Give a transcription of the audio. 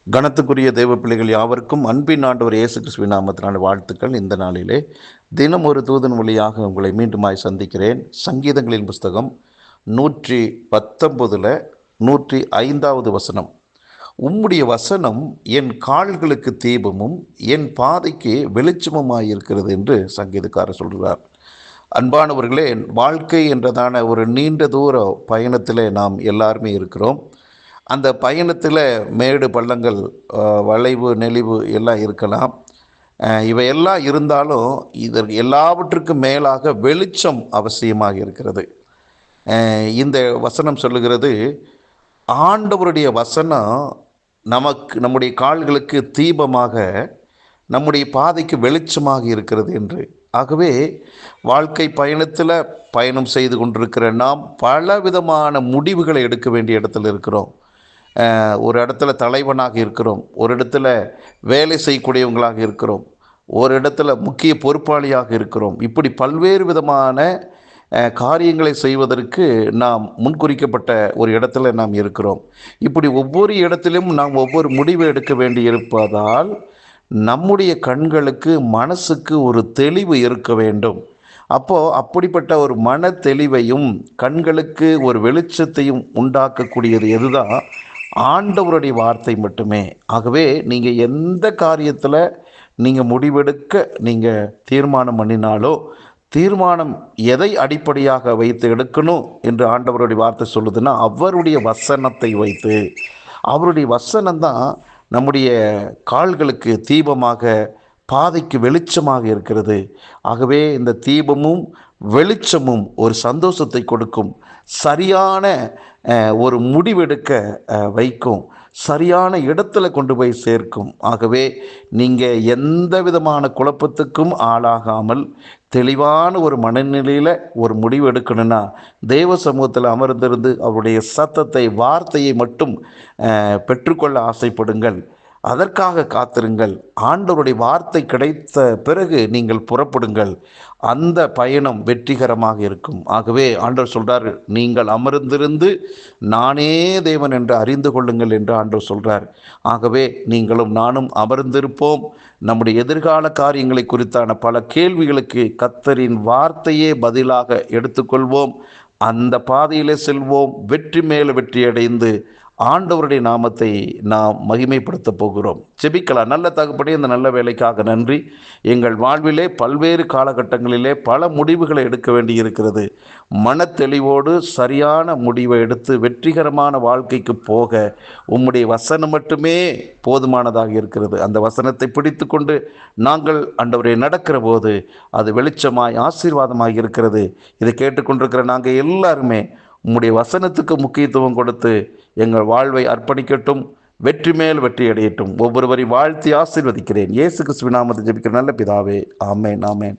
கனத்துக்குரிய தேவ பிள்ளைகள் யாவருக்கும் அன்பின் ஆண்டவர் இயேசு கிறிஸ்துவின் நாமத்தினால் வாழ்த்துக்கள். இந்த நாளிலே தினம் ஒரு தூதன் வழியாக உங்களை மீண்டுமாய் சந்திக்கிறேன். சங்கீதங்களின் புஸ்தகம் 119 105வது வசனம். உம்முடைய வசனம் என் கால்களுக்கு தீபமும் என் பாதைக்கு வெளிச்சமுமாயிருக்கிறது என்று சங்கீதக்காரர் சொல்கிறார். அன்பானவர்களே, வாழ்க்கை என்றதான ஒரு நீண்ட தூர பயணத்தில் நாம் எல்லாருமே இருக்கிறோம். அந்த பயணத்தில் மேடு பள்ளங்கள், வளைவு நெளிவு எல்லாம் இருக்கலாம். இவையெல்லாம் இருந்தாலும் இதற்கு எல்லாவற்றுக்கும் மேலாக வெளிச்சம் அவசியமாக இருக்கிறது. இந்த வசனம் சொல்லுகிறது, ஆண்டவருடைய வசனம் நம்முடைய கால்களுக்கு தீபமாக, நம்முடைய பாதைக்கு வெளிச்சமாக இருக்கிறது என்று. ஆகவே வாழ்க்கை பயணத்தில் பயணம் செய்து கொண்டிருக்கிற நாம் பலவிதமான முடிவுகளை எடுக்க வேண்டிய இடத்துல இருக்கிறோம். ஒரு இடத்துல தலைவனாக இருக்கிறோம், ஒரு இடத்துல வேலை செய்யக்கூடியவங்களாக இருக்கிறோம், ஒரு இடத்துல முக்கிய பொறுப்பாளியாக இருக்கிறோம். இப்படி பல்வேறு விதமான காரியங்களை செய்வதற்கு நாம் முன்குறிக்கப்பட்ட ஒரு இடத்துல நாம் இருக்கிறோம். இப்படி ஒவ்வொரு இடத்திலும் நாம் ஒவ்வொரு முடிவு எடுக்க வேண்டி இருப்பதால் நம்முடைய கண்களுக்கு மனசுக்கு ஒரு தெளிவு இருக்க வேண்டும். அப்படிப்பட்ட ஒரு மன தெளிவையும் கண்களுக்கு ஒரு வெளிச்சத்தையும் உண்டாக்கக்கூடியது எதுதான்? ஆண்டவருடைய வார்த்தை மட்டுமே. ஆகவே நீங்கள் எந்த காரியத்தில் நீங்கள் முடிவெடுக்க நீங்கள் தீர்மானம் பண்ணினாலோ, தீர்மானம் எதை அடிப்படையாக வைத்து எடுக்கணும் என்று ஆண்டவருடைய வார்த்தை சொல்லுதுன்னா, அவருடைய வசனத்தை வைத்து. அவருடைய வசனம்தான் நம்முடைய கால்களுக்கு தீபமாக, பாதைக்கு வெளிச்சமாக இருக்கிறது. ஆகவே இந்த தீபமும் வெளிச்சமும் ஒரு சந்தோஷத்தை கொடுக்கும், சரியான ஒரு முடிவெடுக்க வைக்கும், சரியான இடத்துல கொண்டு போய் சேர்க்கும். ஆகவே நீங்கள் எந்த விதமான குழப்பத்துக்கும் ஆளாகாமல் தெளிவான ஒரு மனநிலையில் ஒரு முடிவு எடுக்கணும்னா, தேவ சமூகத்தில் அமர்ந்திருந்து அவருடைய சத்தத்தை, வார்த்தையை மட்டும் பெற்றுக்கொள்ள ஆசைப்படுங்கள். அதற்காக காத்திருங்கள். ஆண்டவருடைய வார்த்தை கிடைத்த பிறகு நீங்கள் புறப்படுங்கள். அந்த பயணம் வெற்றிகரமாக இருக்கும். ஆகவே ஆண்டவர் சொல்றார், நீங்கள் அமர்ந்திருந்து நானே தேவன் என்று அறிந்து கொள்ளுங்கள் என்று ஆண்டவர் சொல்றார். ஆகவே நீங்களும் நானும் அமர்ந்திருப்போம். நம்முடைய எதிர்கால காரியங்களை குறித்தான பல கேள்விகளுக்கு கர்த்தரின் வார்த்தையே பதிலாக எடுத்துக்கொள்வோம். அந்த பாதையிலே செல்வோம். வெற்றி மேல வெற்றி அடைந்து ஆண்டவருடைய நாமத்தை நாம் மகிமைப்படுத்த போகிறோம். ஜெபிக்கலாம். நல்ல தகப்பனே, இந்த நல்ல வேலைக்காக நன்றி. எங்கள் வாழ்விலே பல்வேறு காலகட்டங்களிலே பல முடிவுகளை எடுக்க வேண்டி இருக்கிறது. மன தெளிவோடு சரியான முடிவை எடுத்து வெற்றிகரமான வாழ்க்கைக்கு போக உம்முடைய வசனம் மட்டுமே போதுமானதாக இருக்கிறது. அந்த வசனத்தை பிடித்து கொண்டு நாங்கள் ஆண்டவரை நடக்கிற போது அது வெளிச்சமாய் ஆசீர்வாதமாக இருக்கிறது. இதை கேட்டுக்கொண்டிருக்கிற நாங்கள் எல்லாருமே உம்முடைய வசனத்துக்கு முக்கியத்துவம் கொடுத்து எங்கள் வாழ்வை அர்ப்பணிக்கட்டும். வெற்றி மேல் வெற்றி அடையட்டும். ஒவ்வொருவரை வாழ்த்தி ஆசீர்வதிக்கிறேன். இயேசு கிறிஸ்துவின் நாமத்தில் ஜெபிக்கிற நல்ல பிதாவே, ஆமென், ஆமென்.